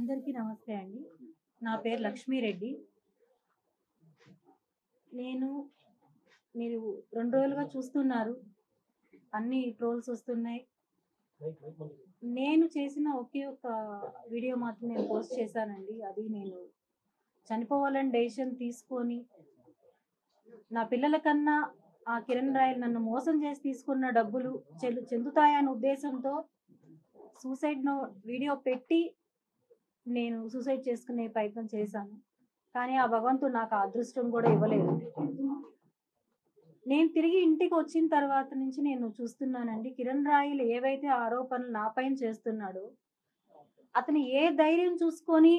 అందరికీ నమస్తే అండి. నా పేరు లక్ష్మీరెడ్డి. నేను మీరు 2 రోజులుగా చూస్తున్నారు. అన్ని ట్రోల్స్ వస్తున్నాయి. నేను చేసిన ఒకే ఒక్క వీడియో మాత్రం నేను పోస్ట్ చేశానండి. అది నేను చనిపోవాలని డెసిషన్ తీసుకొని నా పిల్లల కన్నా ఆ కిరణ్ రాయల్ నన్ను మోసం చేసి తీసుకున్న డబ్బులు చెందుతాయనే ఉద్దేశంతో సూసైడ్ వీడియో పెట్టి నేను సూసైడ్ చేసుకునే ప్రయత్నం చేశాను. కానీ ఆ భగవంతుడు నాకు ఆ అదృష్టం కూడా ఇవ్వలేదు. నేను తిరిగి ఇంటికి వచ్చిన తర్వాత నుంచి నేను చూస్తున్నానండి, కిరణ్ రాయల్ ఏవైతే ఆరోపణలు నా పైన చేస్తున్నాడో అతను ఏ ధైర్యం చూసుకొని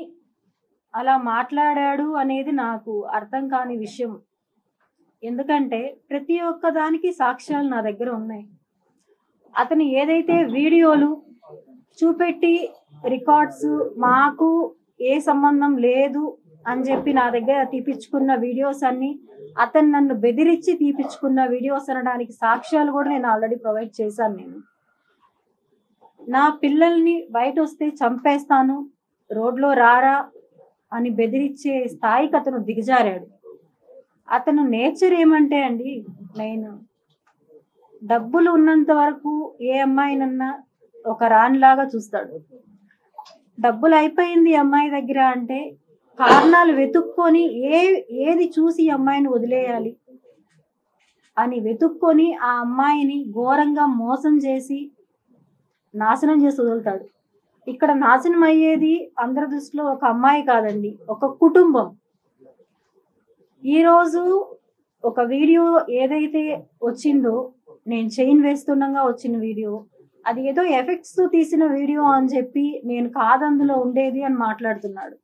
అలా మాట్లాడాడు అనేది నాకు అర్థం కాని విషయం. ఎందుకంటే ప్రతి ఒక్క దానికి సాక్ష్యాలు నా దగ్గర ఉన్నాయి. అతను ఏదైతే వీడియోలు చూపెట్టి రికార్డ్స్ మాకు ఏ సంబంధం లేదు అని చెప్పి నా దగ్గర తీపిచ్చుకున్న వీడియోస్ అన్ని, అతను నన్ను బెదిరించి తీపిచ్చుకున్న వీడియోస్ అనడానికి సాక్ష్యాలు కూడా నేను ఆల్రెడీ ప్రొవైడ్ చేశాను. నేను నా పిల్లల్ని బయట వస్తే చంపేస్తాను, రోడ్లో రారా అని బెదిరించే స్థాయికి అతను దిగజారాడు. అతను నేచర్ ఏమంటే అండి, నేను డబ్బులు ఉన్నంత వరకు ఏ అమ్మాయినన్నా ఒక రాణిలాగా చూస్తాడు. డబ్బులు అయిపోయింది అమ్మాయి దగ్గర అంటే కారణాలు వెతుక్కొని ఏది చూసి అమ్మాయిని వదిలేయాలి అని వెతుక్కొని ఆ అమ్మాయిని ఘోరంగా మోసం చేసి నాశనం చేసి వదులుతాడు. ఇక్కడ నాశనం అయ్యేది అందరి దృష్టిలో ఒక అమ్మాయి కాదండి, ఒక కుటుంబం. ఈరోజు ఒక వీడియో ఏదైతే వచ్చిందో, నేను చైన్ వేస్తుండగా వచ్చిన వీడియో, అది ఏదో ఎఫెక్ట్స్ తీసిన వీడియో అని చెప్పి నేను కాదందులో ఉండేది అని మాట్లాడుతున్నాడు.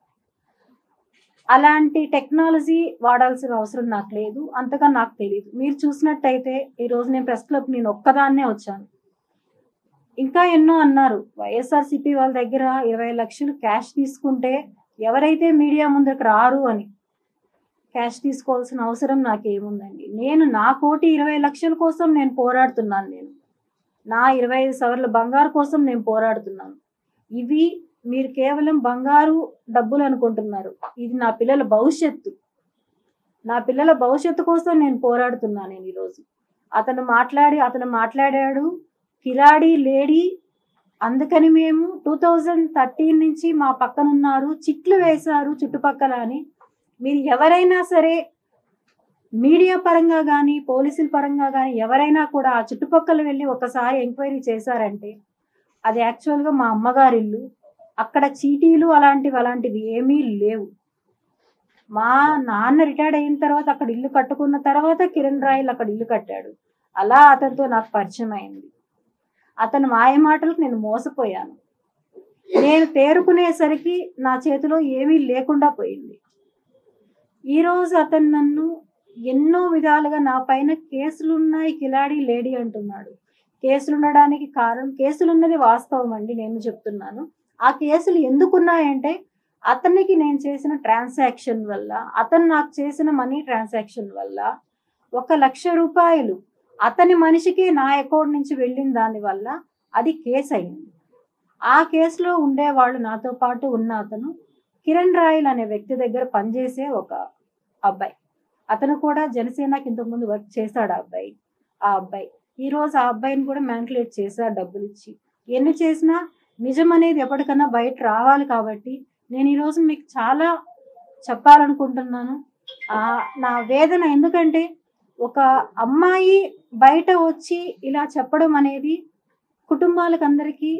అలాంటి టెక్నాలజీ వాడాల్సిన అవసరం నాకు లేదు, అంతగా నాకు తెలియదు. మీరు చూసినట్టయితే ఈరోజు నేను ప్రెస్ క్లబ్ నేను ఒక్కదాన్నే వచ్చాను. ఇంకా ఎన్నో అన్నారు, వైఎస్ఆర్సీపీ వాళ్ళ దగ్గర 20 లక్షలు క్యాష్ తీసుకుంటే ఎవరైతే మీడియా ముందుకు రారు అని. క్యాష్ తీసుకోవాల్సిన అవసరం నాకేముందండి? నేను నా కోటి 20 లక్షల కోసం నేను పోరాడుతున్నాను. నేను నా 25 సవర్ల బంగారు కోసం నేను పోరాడుతున్నాను. ఇవి మీరు కేవలం బంగారు డబ్బులు అనుకుంటున్నారు. ఇది నా పిల్లల భవిష్యత్తు. నా పిల్లల భవిష్యత్తు కోసం నేను పోరాడుతున్నాను. నేను ఈరోజు అతను మాట్లాడాడు కిలాడి లేడీ, అందుకని మేము 2013 నుంచి మా పక్కన ఉన్నారు, చిట్లు వేశారు చుట్టుపక్కల అని. మీరు ఎవరైనా సరే మీడియా పరంగా కానీ పోలీసుల పరంగా కానీ ఎవరైనా కూడా ఆ చుట్టుపక్కల వెళ్ళి ఒకసారి ఎంక్వైరీ చేశారంటే అది యాక్చువల్గా మా అమ్మగారి ఇల్లు. అక్కడ చీటీలు అలాంటివి ఏమీ లేవు. మా నాన్న రిటైర్డ్ అయిన తర్వాత అక్కడ ఇల్లు కట్టుకున్న తర్వాత కిరణ్ రాయల్ అక్కడ ఇల్లు కట్టాడు. అలా అతనితో నాకు పరిచయం అయింది. అతను మాయ మాటలకు నేను మోసపోయాను. నేను తేరుకునేసరికి నా చేతిలో ఏమీ లేకుండా పోయింది. ఈరోజు అతను నన్ను ఎన్నో విధాలుగా నా పైన కేసులున్నాయి కిలాడి లేడీ అంటున్నాడు. కేసులు ఉండడానికి కారణం, కేసులు ఉన్నది వాస్తవం అండి, నేను చెప్తున్నాను. ఆ కేసులు ఎందుకున్నాయంటే అతనికి నేను చేసిన ట్రాన్సాక్షన్ వల్ల, అతను నాకు చేసిన మనీ ట్రాన్సాక్షన్ వల్ల 1 లక్ష రూపాయలు అతని మనిషికి నా అకౌంట్ నుంచి వెళ్ళిన దానివల్ల అది కేసు అయింది. ఆ కేసులో ఉండేవాళ్ళు నాతో పాటు ఉన్న అతను కిరణ్ రాయల్ అనే వ్యక్తి దగ్గర పనిచేసే ఒక అబ్బాయి. అతను కూడా జనసేనకి ఇంతకుముందు వర్క్ చేశాడు. ఆ అబ్బాయి ఈరోజు ఆ అబ్బాయిని కూడా మ్యానిపులేట్ చేశాడు డబ్బులు ఇచ్చి. ఎన్ని చేసినా నిజం అనేది ఎప్పటికన్నా బయట రావాలి. కాబట్టి నేను ఈరోజు మీకు చాలా చెప్పాలనుకుంటున్నాను నా వేదన. ఎందుకంటే ఒక అమ్మాయి బయట వచ్చి ఇలా చెప్పడం అనేది కుటుంబాలకు అందరికీ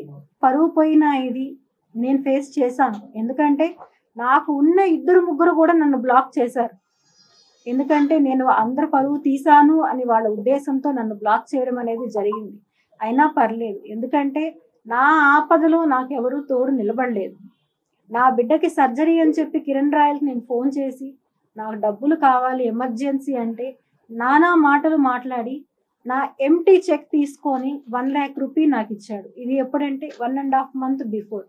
పరువు పోయిన ఇది నేను ఫేస్ చేశాను. ఎందుకంటే నాకు ఉన్న 2-3 కూడా నన్ను బ్లాక్ చేశారు. ఎందుకంటే నేను అందరు పరువు తీశాను అని వాళ్ళ ఉద్దేశంతో నన్ను బ్లాక్ చేయడం అనేది జరిగింది. అయినా పర్లేదు, ఎందుకంటే నా ఆపదలో నాకెవరూ తోడు నిలబడలేదు. నా బిడ్డకి సర్జరీ అని చెప్పి కిరణ్ రాయల్కి నేను ఫోన్ చేసి నాకు డబ్బులు కావాలి ఎమర్జెన్సీ అంటే నానా మాటలు మాట్లాడి నా ఎంటీ చెక్ తీసుకొని 1 లక్ష రూపాయలు నాకు ఇచ్చాడు. ఇది ఎప్పుడంటే 1.5 months బిఫోర్.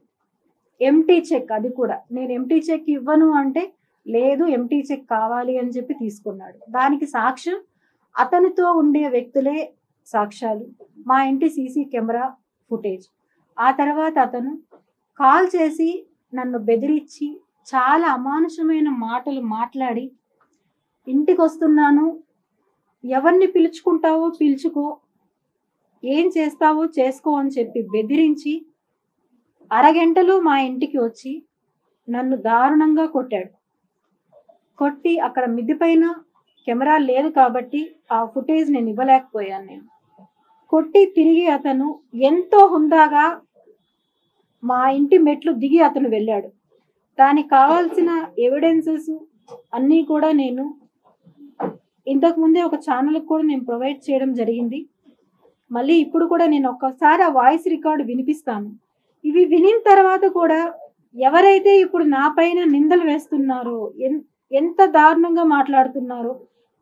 ఎంటీ చెక్, అది కూడా నేను ఎంటీ చెక్ ఇవ్వను అంటే లేదు ఎంటీ చెక్ కావాలి అని చెప్పి తీసుకున్నాడు. దానికి సాక్ష్యం అతనితో ఉండే వ్యక్తులే సాక్ష్యాలు, మా ఇంటి సీసీ కెమెరా ఫుటేజ్. ఆ తర్వాత అతను కాల్ చేసి నన్ను బెదిరించి చాలా అమానుషమైన మాటలు మాట్లాడి ఇంటికి వస్తున్నాను, ఎవరిని పిలుచుకుంటావో పిలుచుకో, ఏం చేస్తావో చేసుకో అని చెప్పి బెదిరించి అరగంటలో మా ఇంటికి వచ్చి నన్ను దారుణంగా కొట్టాడు. కొట్టి అక్కడ మిద్ది పైన కెమెరా లేదు కాబట్టి ఆ ఫుటేజ్ నేను ఇవ్వలేకపోయాను. నేను కొట్టి తిరిగి అతను ఎంతో హుందాగా మా ఇంటి మెట్లు దిగి అతను వెళ్ళాడు. దానికి కావాల్సిన ఎవిడెన్సెస్ అన్నీ కూడా నేను ఇంతకుముందే ఒక ఛానల్కి కూడా నేను ప్రొవైడ్ చేయడం జరిగింది. మళ్ళీ ఇప్పుడు కూడా నేను ఒక్కసారి ఆ వాయిస్ రికార్డు వినిపిస్తాను. ఇవి వినిన తర్వాత కూడా ఎవరైతే ఇప్పుడు నా పైన నిందలు వేస్తున్నారో, ఎంత దారుణంగా మాట్లాడుతున్నారో,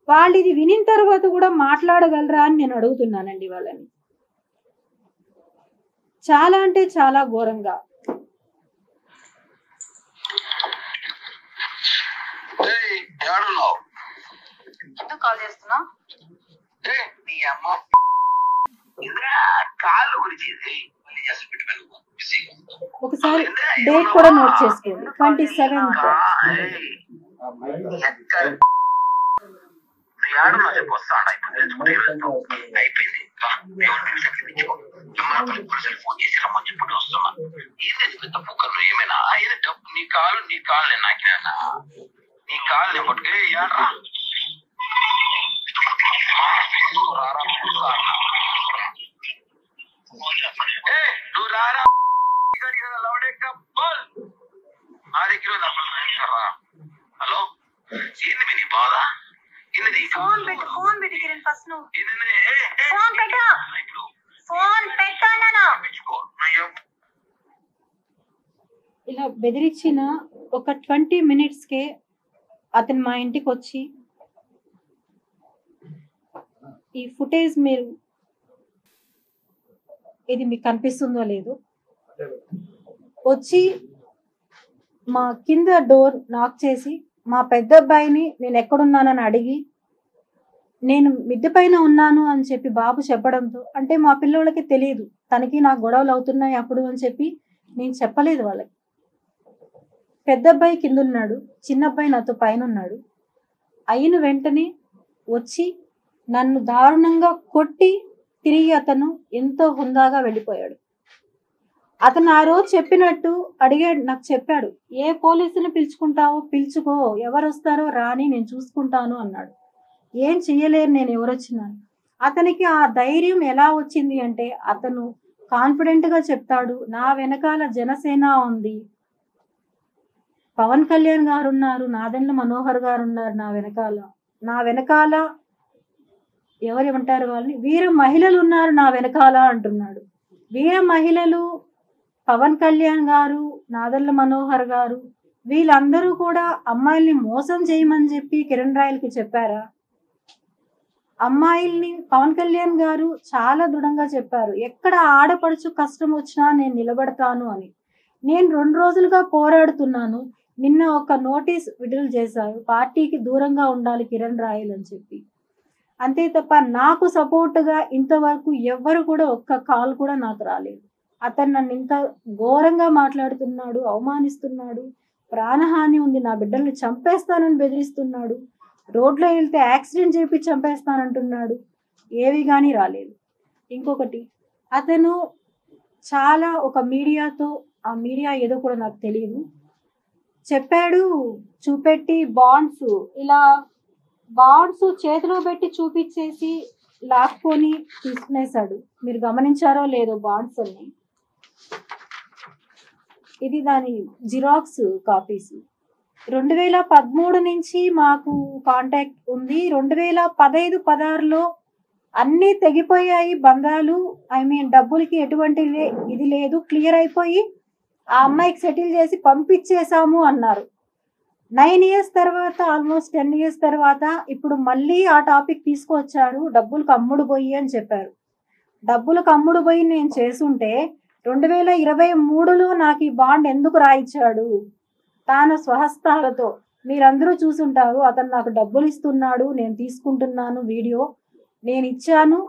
వాళ్ళు ఇది వినిన తర్వాత కూడా మాట్లాడగలరా అని నేను అడుగుతున్నానండి వాళ్ళని. చాలా అంటే చాలా ఘోరంగా. ఎందుకు కాల్ చేస్తున్నా? ఒకసారి డేట్ కూడా నోట్ చేసుకోండి, 27th. ఏమైనా నీ కాలు నేను నాకినా నీ కాలు నేను పట్టుకే నువ్వు రారా హలో ఏంది మీ బాధ? ఫోన్ పెట్టి కిరణ్, ఫస్ట్ నువ్వు ఫోన్ పెట్టు. ఫోన్ పెట్టానా? ఇలా బెదిరించిన ఒక 20 minutesకే అతను మా ఇంటికి వచ్చి ఈ ఫుటేజ్ మీరు ఇది మీకు కనిపిస్తుందో లేదో వచ్చి మా కింద డోర్ నాక్ చేసి మా పెద్ద అబ్బాయిని నేను ఎక్కడున్నానని అడిగి నేను మిద్దె పైన ఉన్నాను అని చెప్పి బాబు చెప్పడంతో, అంటే మా పిల్లోళ్ళకి తెలియదు తనకి నాకు గొడవలు అవుతున్నాయి అప్పుడు అని చెప్పి నేను చెప్పలేదు వాళ్ళకి. పెద్ద అబ్బాయి కింద ఉన్నాడు, చిన్న అబ్బాయి నాతో పైన ఉన్నాడు. అయిన వెంటనే వచ్చి నన్ను దారుణంగా కొట్టి తిరిగి అతను ఎంతో హుందాగా వెళ్ళిపోయాడు. అతను ఆ రోజు చెప్పినట్టు అడిగాడు, నాకు చెప్పాడు, ఏ పోలీసుని పిలుచుకుంటావో పిలుచుకో, ఎవరు వస్తారో రాని నేను చూసుకుంటాను అన్నాడు. ఏం చెయ్యలేరు నేను ఎవరొచ్చినాను. అతనికి ఆ ధైర్యం ఎలా వచ్చింది అంటే అతను కాన్ఫిడెంట్గా చెప్తాడు, నా వెనకాల జనసేన ఉంది, పవన్ కళ్యాణ్ గారు ఉన్నారు, నాదెండ్ల మనోహర్ గారు ఉన్నారు నా వెనకాల ఎవరేమంటారు వాళ్ళని, వీర మహిళలు ఉన్నారు నా వెనకాల అంటున్నాడు. వీర మహిళలు పవన్ కళ్యాణ్ గారు, నాదెండ్ల మనోహర్ గారు, వీళ్ళందరూ కూడా అమ్మాయిల్ని మోసం చేయమని చెప్పి కిరణ్ రాయల్కి చెప్పారా? అమ్మాయిల్ని పవన్ కళ్యాణ్ గారు చాలా దృఢంగా చెప్పారు, ఎక్కడ ఆడపడుచు కష్టం వచ్చినా నేను నిలబడతాను అని. నేను 2 రోజులుగా పోరాడుతున్నాను. నిన్న ఒక నోటీస్ విడుదల చేశారు, పార్టీకి దూరంగా ఉండాలి కిరణ్ రాయల్ అని చెప్పి. అంతే తప్ప నాకు సపోర్ట్గా ఇంతవరకు ఎవ్వరు కూడా ఒక్క కాల్ కూడా నాకు రాలేదు. అతను నన్ను ఇంత ఘోరంగా మాట్లాడుతున్నాడు, అవమానిస్తున్నాడు, ప్రాణహాని ఉంది, నా బిడ్డల్ని చంపేస్తానని బెదిరిస్తున్నాడు, రోడ్లో వెళ్తే యాక్సిడెంట్ చేపి చంపేస్తానంటున్నాడు. ఏవి కానీ రాలేదు. ఇంకొకటి, అతను చాలా ఒక మీడియాతో, ఆ మీడియా ఏదో కూడా నాకు తెలియదు, చెప్పాడు, చూపెట్టి ఇలా బాండ్స్ చేతిలో పెట్టి చూపించేసి లాక్కొని తీసుకునేసాడు. మీరు గమనించారో లేదో బాండ్స్ అన్ని, ఇది దాని జిరాక్స్ కాపీస్. 2013 నుంచి మాకు కాంటాక్ట్ ఉంది. 2015-16లో అన్నీ తెగిపోయాయి బంధాలు. డబ్బులకి ఎటువంటి ఇది లేదు, క్లియర్ అయిపోయి ఆ అమ్మాయికి సెటిల్ చేసి పంపించేసాము అన్నారు. 9 years తర్వాత, ఆల్మోస్ట్ 10 years తర్వాత ఇప్పుడు మళ్ళీ ఆ టాపిక్ తీసుకొచ్చారు, డబ్బులకు అమ్ముడు పోయి అని చెప్పారు. డబ్బులకు అమ్ముడు పోయి నేను చేసుంటే 2023లో నాకు ఈ బాండ్ ఎందుకు రాయించాడు? తాను స్వహస్తాలతో, మీరందరూ చూసుంటారు, అతను నాకు డబ్బులు ఇస్తున్నాడు, నేను తీసుకుంటున్నాను, వీడియో నేను ఇచ్చాను,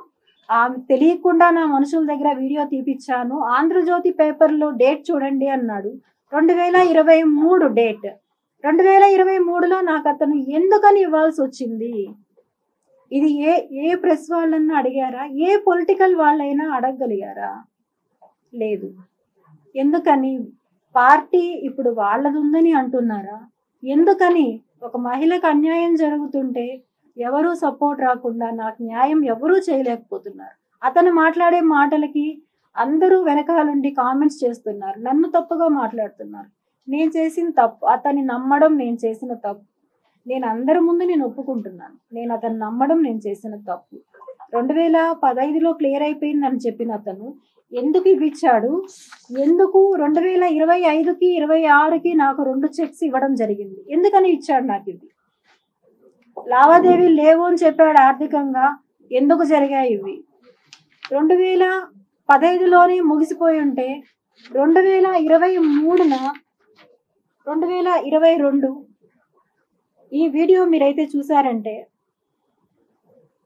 తెలియకుండా నా మనుషుల దగ్గర వీడియో తీపిచ్చాను, ఆంధ్రజ్యోతి పేపర్లో డేట్ చూడండి అన్నాడు. 2023 డేట్. 2023లో నాకు అతను ఎందుకని ఇవ్వాల్సి వచ్చింది? ఇది ఏ ప్రెస్ వాళ్ళన్నా అడిగారా? ఏ పొలిటికల్ వాళ్ళైనా అడగగలిగారా? లేదు. ఎందుకని? పార్టీ ఇప్పుడు వాళ్ళది ఉందని అంటున్నారా? ఎందుకని? ఒక మహిళకు అన్యాయం జరుగుతుంటే ఎవరూ సపోర్ట్ రాకుండా నాకు న్యాయం ఎవరూ చేయలేకపోతున్నారు. అతను మాట్లాడే మాటలకి అందరూ వెనకాలండి కామెంట్స్ చేస్తున్నారు, నన్ను తప్పుగా మాట్లాడుతున్నారు. నేను చేసిన తప్పు, అతన్ని నమ్మడం నేను చేసిన తప్పు. నేను అందరి ముందు నేను ఒప్పుకుంటున్నాను, నేను అతను నమ్మడం నేను చేసిన తప్పు. 2015లో క్లియర్ అయిపోయిందని చెప్పిన అతను ఎందుకు ఇవ్విచ్చాడు? ఎందుకు 2025కి 26కి నాకు 2 చెక్స్ ఇవ్వడం జరిగింది? ఎందుకని ఇచ్చాడు నాకు ఇవి? లావాదేవీలు లేవు అని చెప్పాడు ఆర్థికంగా. ఎందుకు జరిగాయి ఇవి? 2015లోనే ముగిసిపోయి ఉంటే 2023న 2022 ఈ వీడియో మీరైతే చూసారంటే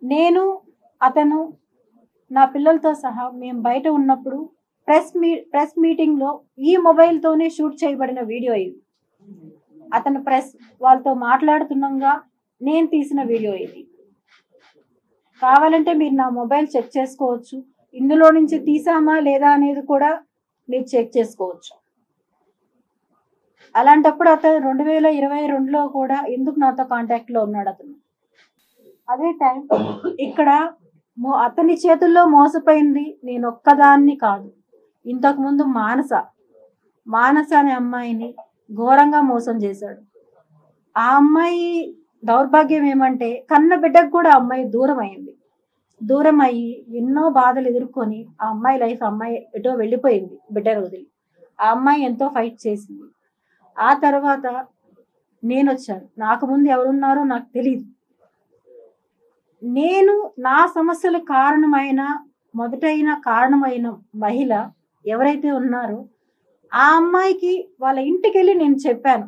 నేను అతను నా పిల్లలతో సహా మేము బయట ఉన్నప్పుడు ప్రెస్ మీటింగ్లో ఈ మొబైల్తోనే షూట్ చేయబడిన వీడియో ఇది. అతను ప్రెస్ వాళ్ళతో మాట్లాడుతుండగా నేను తీసిన వీడియో ఇది. కావాలంటే మీరు నా మొబైల్ చెక్ చేసుకోవచ్చు, ఇందులో నుంచి తీసామా లేదా అనేది కూడా మీరు చెక్ చేసుకోవచ్చు. అలాంటప్పుడు అతను 2022లో కూడా ఎందుకు నాతో కాంటాక్ట్లో ఉన్నాడు అతను? అదే టైం ఇక్కడ అతని చేతుల్లో మోసపోయింది నేను ఒక్కదాన్ని కాదు. ఇంతకుముందు మానస అనే అమ్మాయిని ఘోరంగా మోసం చేశాడు. ఆ అమ్మాయి దౌర్భాగ్యం ఏమంటే కన్న బిడ్డకు కూడా అమ్మాయి దూరం అయ్యి ఎన్నో బాధలు ఎదుర్కొని ఆ అమ్మాయి లైఫ్ అమ్మాయి ఎటో వెళ్ళిపోయింది బిడ్డను వదిలి. ఆ అమ్మాయి ఎంతో ఫైట్ చేసింది. ఆ తర్వాత నేను వచ్చాను. నాకు ముందు ఎవరున్నారో నాకు తెలియదు. నేను నా సమస్యల మొదటైన కారణమైన మహిళ ఎవరైతే ఉన్నారో ఆ అమ్మాయికి వాళ్ళ ఇంటికి వెళ్ళి నేను చెప్పాను,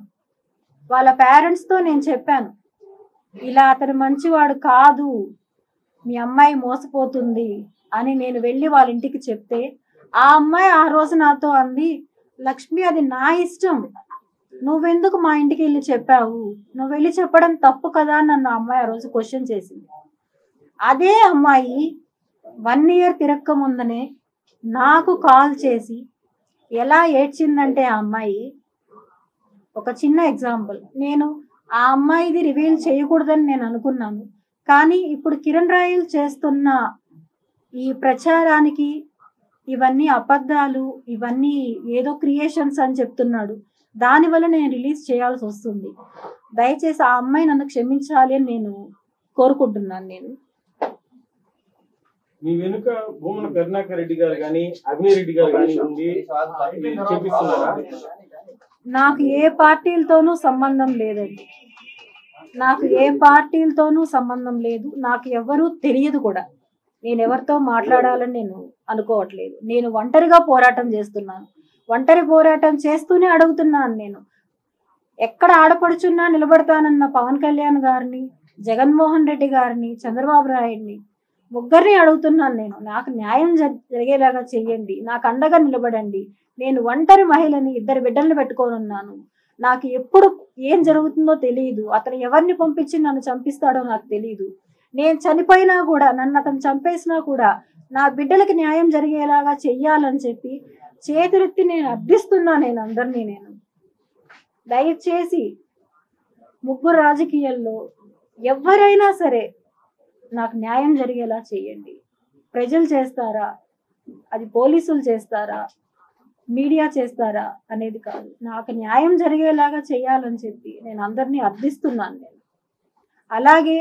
వాళ్ళ పేరెంట్స్తో నేను చెప్పాను, ఇలా అతను మంచివాడు కాదు, మీ అమ్మాయి మోసపోతుంది అని నేను వెళ్ళి వాళ్ళ ఇంటికి చెప్తే ఆ అమ్మాయి ఆ రోజు నాతో అంది, లక్ష్మి అది నా ఇష్టం, నువ్వెందుకు మా ఇంటికి వెళ్ళి చెప్పావు, నువ్వు వెళ్ళి చెప్పడం తప్పు కదా అని నన్ను ఆ అమ్మాయి ఆ రోజు క్వశ్చన్ చేసింది. అదే అమ్మాయి 1 year తిరక్క ముందనే నాకు కాల్ చేసి ఎలా ఏడ్చిందంటే ఆ అమ్మాయి, ఒక చిన్న ఎగ్జాంపుల్, నేను ఆ అమ్మాయిది రివీల్ చేయకూడదని నేను అనుకున్నాను. కానీ ఇప్పుడు కిరణ్ రాయల్ చేస్తున్న ఈ ప్రచారానికి ఇవన్నీ అబద్ధాలు, ఇవన్నీ ఏదో క్రియేషన్స్ అని చెప్తున్నాడు. దానివల్ల నేను రిలీజ్ చేయాల్సి వస్తుంది. దయచేసి ఆ అమ్మాయి నన్ను క్షమించాలి అని నేను కోరుకుంటున్నాను. నేను మీ వెనుక భూమన కరుణాకర్ రెడ్డి గారు కానీ అగ్ని రెడ్డి గారు కానీ ఉండి చేపిస్తున్నారా? నాకు ఏ పార్టీలతోనూ సంబంధం లేదండి. నాకు ఏ పార్టీలతోనూ సంబంధం లేదు. నాకు ఎవరూ తెలియదు కూడా. నేను ఎవరితో మాట్లాడాలని నేను అనుకోవట్లేదు. నేను ఒంటరిగా పోరాటం చేస్తున్నాను. ఒంటరి పోరాటం చేస్తూనే అడుగుతున్నాను. నేను ఎక్కడ ఆడపడుచున్నా నిలబడతానన్న పవన్ కళ్యాణ్ గారిని, జగన్మోహన్ రెడ్డి గారిని, చంద్రబాబు నాయుడిని ముగ్గురిని అడుగుతున్నాను. నేను నాకు న్యాయం జరిగేలాగా చెయ్యండి, నాకు అండగా నిలబడండి. నేను ఒంటరి మహిళని, 2 బిడ్డల్ని పెట్టుకొని ఉన్నాను. నాకు ఎప్పుడు ఏం జరుగుతుందో తెలియదు. అతను ఎవరిని పంపించి నన్ను చంపిస్తాడో నాకు తెలియదు. నేను చనిపోయినా కూడా, నన్ను అతను చంపేసినా కూడా నా బిడ్డలకి న్యాయం జరిగేలాగా చెయ్యాలని చెప్పి చేతులెత్తి నేను అర్థిస్తున్నా. నేను అందరినీ నేను దయచేసి ముగ్గురు రాజకీయాల్లో ఎవరైనా సరే నాకు న్యాయం జరిగేలా చేయండి. ప్రజలు చేస్తారా, అది పోలీసులు చేస్తారా, మీడియా చేస్తారా అనేది కాదు, నాకు న్యాయం జరిగేలాగా చేయాలని చెప్పి నేను అందరినీ అర్థిస్తున్నాను. నేను అలాగే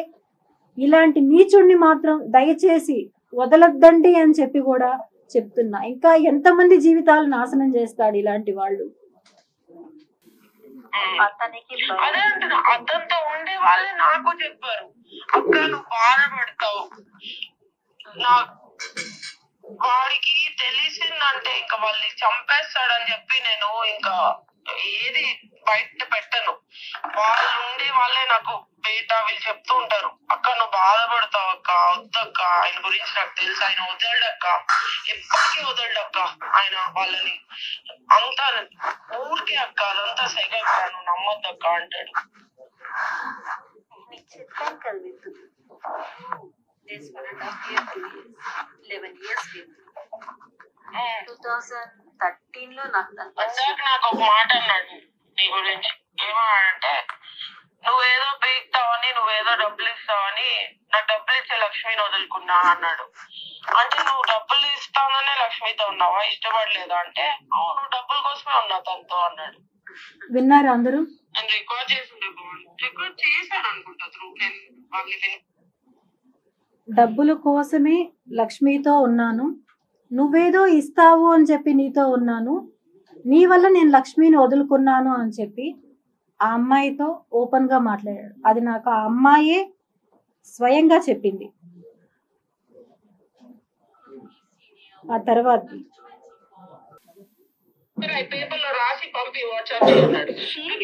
ఇలాంటి నీచుడిని మాత్రం దయచేసి వదలొద్దండి అని చెప్పి కూడా చెప్తున్నా. ఇంకా ఎంతమంది జీవితాలు నాశనం చేస్తాడు ఇలాంటి వాళ్ళు? అదే అంటున్నా, అతనితో ఉండే వాళ్ళే నాకు చెప్పారు, అక్క నువ్వు బాధపడతావు, వాడికి తెలిసిందంటే ఇంకా వాళ్ళని చంపేస్తాడని చెప్పి నేను ఇంకా ఏది బయట పెట్టను. వాళ్ళు ఉండే వాళ్ళే నాకు శ్వేత వీళ్ళు చెప్తూ ఉంటారు, అక్క నువ్వు బాధపడతావు అక్క, వద్దక్క, ఆయన గురించి నాకు తెలుసు, ఆయన వదలడక్క, ఎప్పటికీ వదలడక్క ఆయన వాళ్ళని, అంతా ఊరికే అక్క, అదంతా సెగ అక్క, నువ్వు నమ్మొద్దక్క అంటాడు. నీకు చెప్పాను కదా విత్తు, 11 years 2013 లో నాకు నాకు ఒక మాట అన్నాడు నీ గురించి, ఏమన్నాడంటే నువ్వేదో పీక్తావని, నువ్వేదో డబ్బులు ఇస్తావని, నాకు డబ్బులు ఇచ్చే లక్ష్మిని వదులుకున్నా అన్నాడు. అంటే నువ్వు డబ్బులు ఇస్తాననే లక్ష్మితో ఉన్నావా, ఇష్టపడలేదా అంటే అవును డబ్బుల కోసమే ఉన్నా తనతో అన్నాడు. విన్నారా అందరూ? నేను రికార్డ్ చేశాను అనుకుంటా డబ్బుల కోసమే లక్ష్మితో ఉన్నాను, నువ్వేదో ఇస్తావు అని చెప్పి నీతో ఉన్నాను, నీ వల్ల నేను లక్ష్మిని వదులుకున్నాను అని చెప్పి ఆ అమ్మాయితో ఓపెన్ గా మాట్లాడాడు. అది నాకు ఆ అమ్మాయే స్వయంగా చెప్పింది. ఆ తర్వాత పేపర్ లో రాసి పంపి వాట్సాప్ అన్నాడు.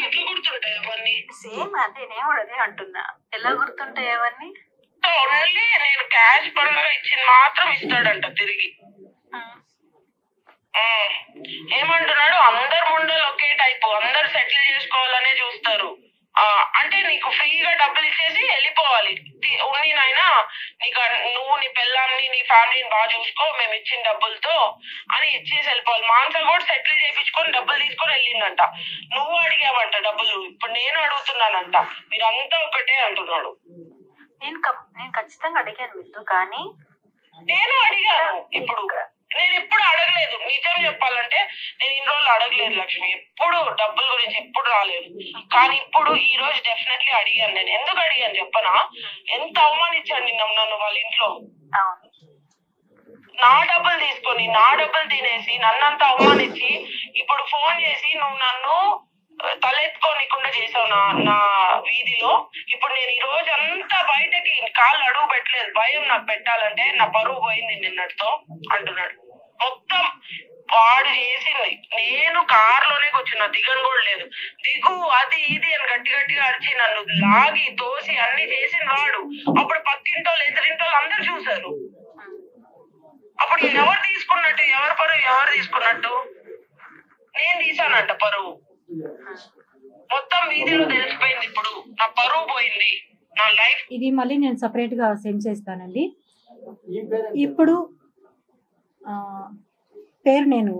ఎట్లా గుర్తుంటాయి అవన్నీ? సేమ్ అదే, నేను కూడా అదే అంటున్నా, ఎలా గుర్తుంటాయి అవన్నీ? ఓన్లీ నేను క్యాష్ పరంగా ఇచ్చింది మాత్రం ఇస్తాడంట తిరిగి. ఏమంటున్నాడు, అందరు ముండలు ఒకే టైపు, అందరు సెటిల్ చేసుకోవాలనే చూస్తారు, అంటే నీకు ఫ్రీగా డబ్బులు ఇచ్చేసి వెళ్ళిపోవాలి, ఉన్ని నాయనా నీకు, నువ్వు నీ పిల్లల్ని నీ ఫ్యామిలీని బాగా చూసుకో మేము ఇచ్చిన డబ్బులతో అని ఇచ్చేసి వెళ్ళిపోవాలి. మాన్సా కూడా సెటిల్ చేయించుకొని డబ్బులు తీసుకొని వెళ్ళిందంట. నువ్వు అడిగావంట డబ్బులు, ఇప్పుడు నేను అడుగుతున్నానంట, మీరంతా ఒకటే అంటున్నాడు. నేను ఖచ్చితంగా అడిగాను మీతో, కానీ నేను అడిగాను. ఇప్పుడు నేను ఎప్పుడు అడగలేదు, నిజం చెప్పాలంటే నేను ఇన్ని రోజులు అడగలేదు లక్ష్మి, ఎప్పుడు డబ్బుల గురించి ఎప్పుడు రాలేదు. కానీ ఇప్పుడు ఈ రోజు డెఫినెట్లీ అడిగాను. నేను ఎందుకు అడిగాను చెప్పనా, ఎంత అవమానించాను నన్ను వాళ్ళ ఇంట్లో. నా డబ్బులు తీసుకొని నా డబ్బులు తినేసి నన్నంతా అవమానించి ఇప్పుడు ఫోన్ చేసి నువ్వు నన్ను తలెత్తుకోనికుండా చేసావు నా వీధిలో. ఇప్పుడు నేను ఈ రోజు అంతా బయటకి కాళ్ళు అడుగు పెట్టలేదు, భయం నాకు పెట్టాలంటే, నా పరువు పోయింది నిన్నటితో అంటున్నాడు. మొత్తం వాడు చేసింది, నేను కారులోనే కూర్చున్నా, దిగను కూడా లేదు, దిగు అది ఇది అని గట్టి గట్టిగా అరిచి నన్ను లాగి తోసి అన్ని చేసిన వాడు. అప్పుడు పక్కింటోళ్ళు ఎదురింటోళ్ళు అందరు చూసారు. అప్పుడు ఎవరు తీసుకున్నట్టు, ఎవరి పరువు ఎవరు తీసుకున్నట్టు? నేను తీసానంట పరువు, మొత్తం వీధిలో తెలిసిపోయింది. ఇప్పుడు నా పరువు పోయింది, నా లైఫ్. ఇది మళ్ళీ నేను సపరేట్ గా సెండ్ చేస్తానండి. ఇప్పుడు పేరు నేను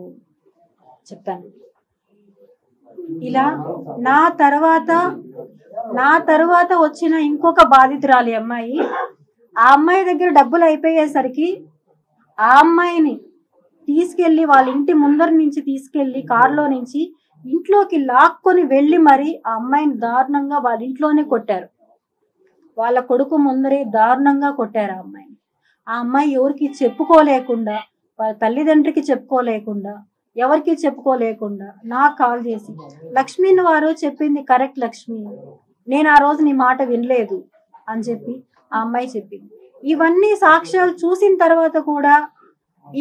చెప్తాను. ఇలా నా తర్వాత వచ్చిన ఇంకొక బాధితురాలి అమ్మాయి, ఆ అమ్మాయి దగ్గర డబ్బులు అయిపోయేసరికి ఆ అమ్మాయిని తీసుకెళ్లి వాళ్ళ ఇంటి ముందర నుంచి తీసుకెళ్లి కారులో నుంచి ఇంట్లోకి లాక్కొని వెళ్ళి మరి ఆ అమ్మాయిని దారుణంగా వాళ్ళ ఇంట్లోనే కొట్టారు. వాళ్ళ కొడుకు ముందరే దారుణంగా కొట్టారు ఆ అమ్మాయిని. ఆ అమ్మాయి ఎవరికి చెప్పుకోలేకుండా, వాళ్ళ తల్లిదండ్రికి చెప్పుకోలేకుండా, ఎవరికి చెప్పుకోలేకుండా నాకు కాల్ చేసి, లక్ష్మిని వారు చెప్పింది కరెక్ట్ లక్ష్మి, నేను ఆ రోజు నీ మాట వినలేదు అని చెప్పి ఆ అమ్మాయి చెప్పింది. ఇవన్నీ సాక్ష్యాలు చూసిన తర్వాత కూడా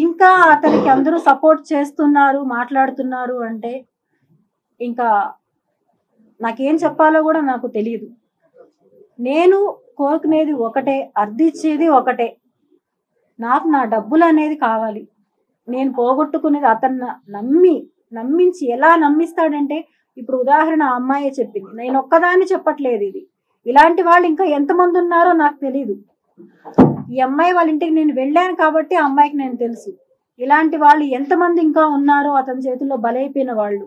ఇంకా అతనికి అందరూ సపోర్ట్ చేస్తున్నారు, మాట్లాడుతున్నారు అంటే ఇంకా నాకేం చెప్పాలో కూడా నాకు తెలియదు. నేను కోరుకునేది ఒకటే, అర్థిచ్చేది ఒకటే, నాకు నా డబ్బులు అనేది కావాలి. నేను పోగొట్టుకునేది అతన్ని నమ్మించి ఎలా నమ్మిస్తాడంటే, ఇప్పుడు ఉదాహరణ ఆ అమ్మాయే చెప్పింది, నేను ఒక్కదాన్ని చెప్పట్లేదు, ఇది ఇలాంటి వాళ్ళు ఇంకా ఎంతమంది ఉన్నారో నాకు తెలీదు. ఈ అమ్మాయి వాళ్ళ ఇంటికి నేను వెళ్ళాను కాబట్టి ఆ అమ్మాయికి నేను తెలుసు, ఇలాంటి వాళ్ళు ఎంతమంది ఇంకా ఉన్నారో అతని చేతుల్లో బలైపోయిన వాళ్ళు.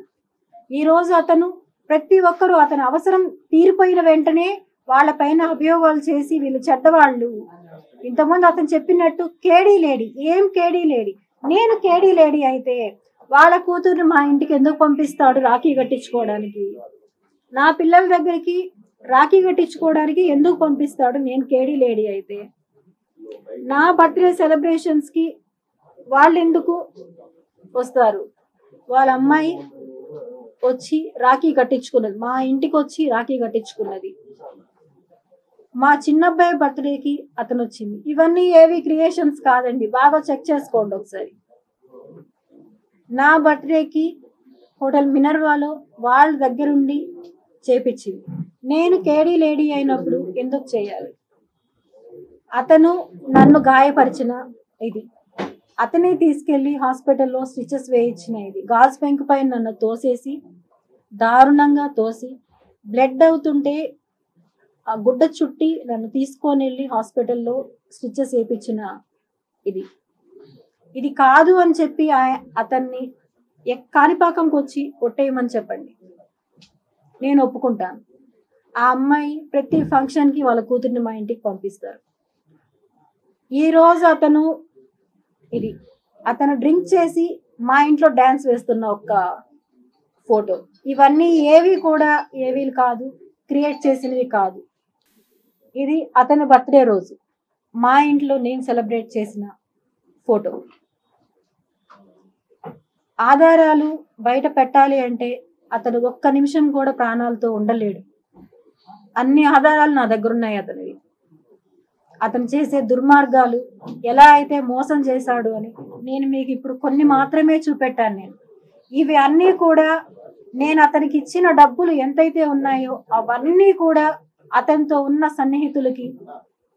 ఈ రోజు అతను ప్రతి ఒక్కరూ అతని అవసరం తీరిపోయిన వెంటనే వాళ్ళ పైన అభియోగాలు చేసి వీళ్ళు చెడ్డవాళ్ళు. ఇంతకుముందు అతను చెప్పినట్టు కేడీ లేడీ, ఏం కేడీ లేడీ? నేను కేడీ లేడీ అయితే వాళ్ళ కూతుర్ని మా ఇంటికి ఎందుకు పంపిస్తాడు రాఖీ కట్టించుకోవడానికి? నా పిల్లల దగ్గరికి రాఖీ కట్టించుకోవడానికి ఎందుకు పంపిస్తాడు నేను కేడీ లేడీ అయితే? నా బర్త్డే సెలబ్రేషన్స్ కి వాళ్ళు ఎందుకు వస్తారు? వాళ్ళ అమ్మాయి వచ్చి రాఖీ కట్టించుకున్నది, మా ఇంటికి వచ్చి రాఖీ కట్టించుకున్నది. మా చిన్నబ్బాయి బర్త్డేకి అతను వచ్చింది. ఇవన్నీ ఏవి క్రియేషన్స్ కాదండి, బాగా చెక్ చేసుకోండి ఒకసారి. నా బర్త్డేకి హోటల్ మినర్వాలో వాళ్ళ దగ్గరుండి చేపించింది. నేను కేడీ లేడీ అయినప్పుడు ఎందుకు చేయాలి? అతను నన్ను గాయపరిచిన ఇది, అతనే తీసుకెళ్లి హాస్పిటల్లో స్టిచెస్ వేయించిన ఇది, గాజు పెంకు పైన నన్ను తోసేసి దారుణంగా తోసి బ్లడ్ అవుతుంటే ఆ గుడ్డ చుట్టి నన్ను తీసుకొని వెళ్ళి హాస్పిటల్లో స్టిచెస్ వేయించిన ఇది కాదు అని చెప్పి అతన్ని కాణిపాకంకి వచ్చి కొట్టేయమని చెప్పండి, నేను ఒప్పుకుంటాను. ఆ అమ్మాయి ప్రతి ఫంక్షన్కి వాళ్ళ కూతుర్ని మా ఇంటికి పంపిస్తారు. ఈరోజు అతను డ్రింక్ చేసి మా ఇంట్లో డ్యాన్స్ వేస్తున్న ఒక ఫోటో, ఇవన్నీ ఏవి కాదు, క్రియేట్ చేసినవి కాదు. ఇది అతని బర్త్డే రోజు మా ఇంట్లో నేను సెలబ్రేట్ చేసిన ఫోటో. ఆధారాలు బయట పెట్టాలి అంటే అతను ఒక్క నిమిషం కూడా ప్రాణాలతో ఉండలేడు. అన్ని ఆధారాలు నా దగ్గర ఉన్నాయి అతనివి. అతను చేసే దుర్మార్గాలు ఎలా అయితే మోసం చేశాడు అని నేను మీకు ఇప్పుడు కొన్ని మాత్రమే చూపెట్టాను. ఇవి అన్నీ కూడా నేను అతనికి ఇచ్చిన డబ్బులు ఎంతైతే ఉన్నాయో అవన్నీ కూడా అతనితో ఉన్న సన్నిహితులకి,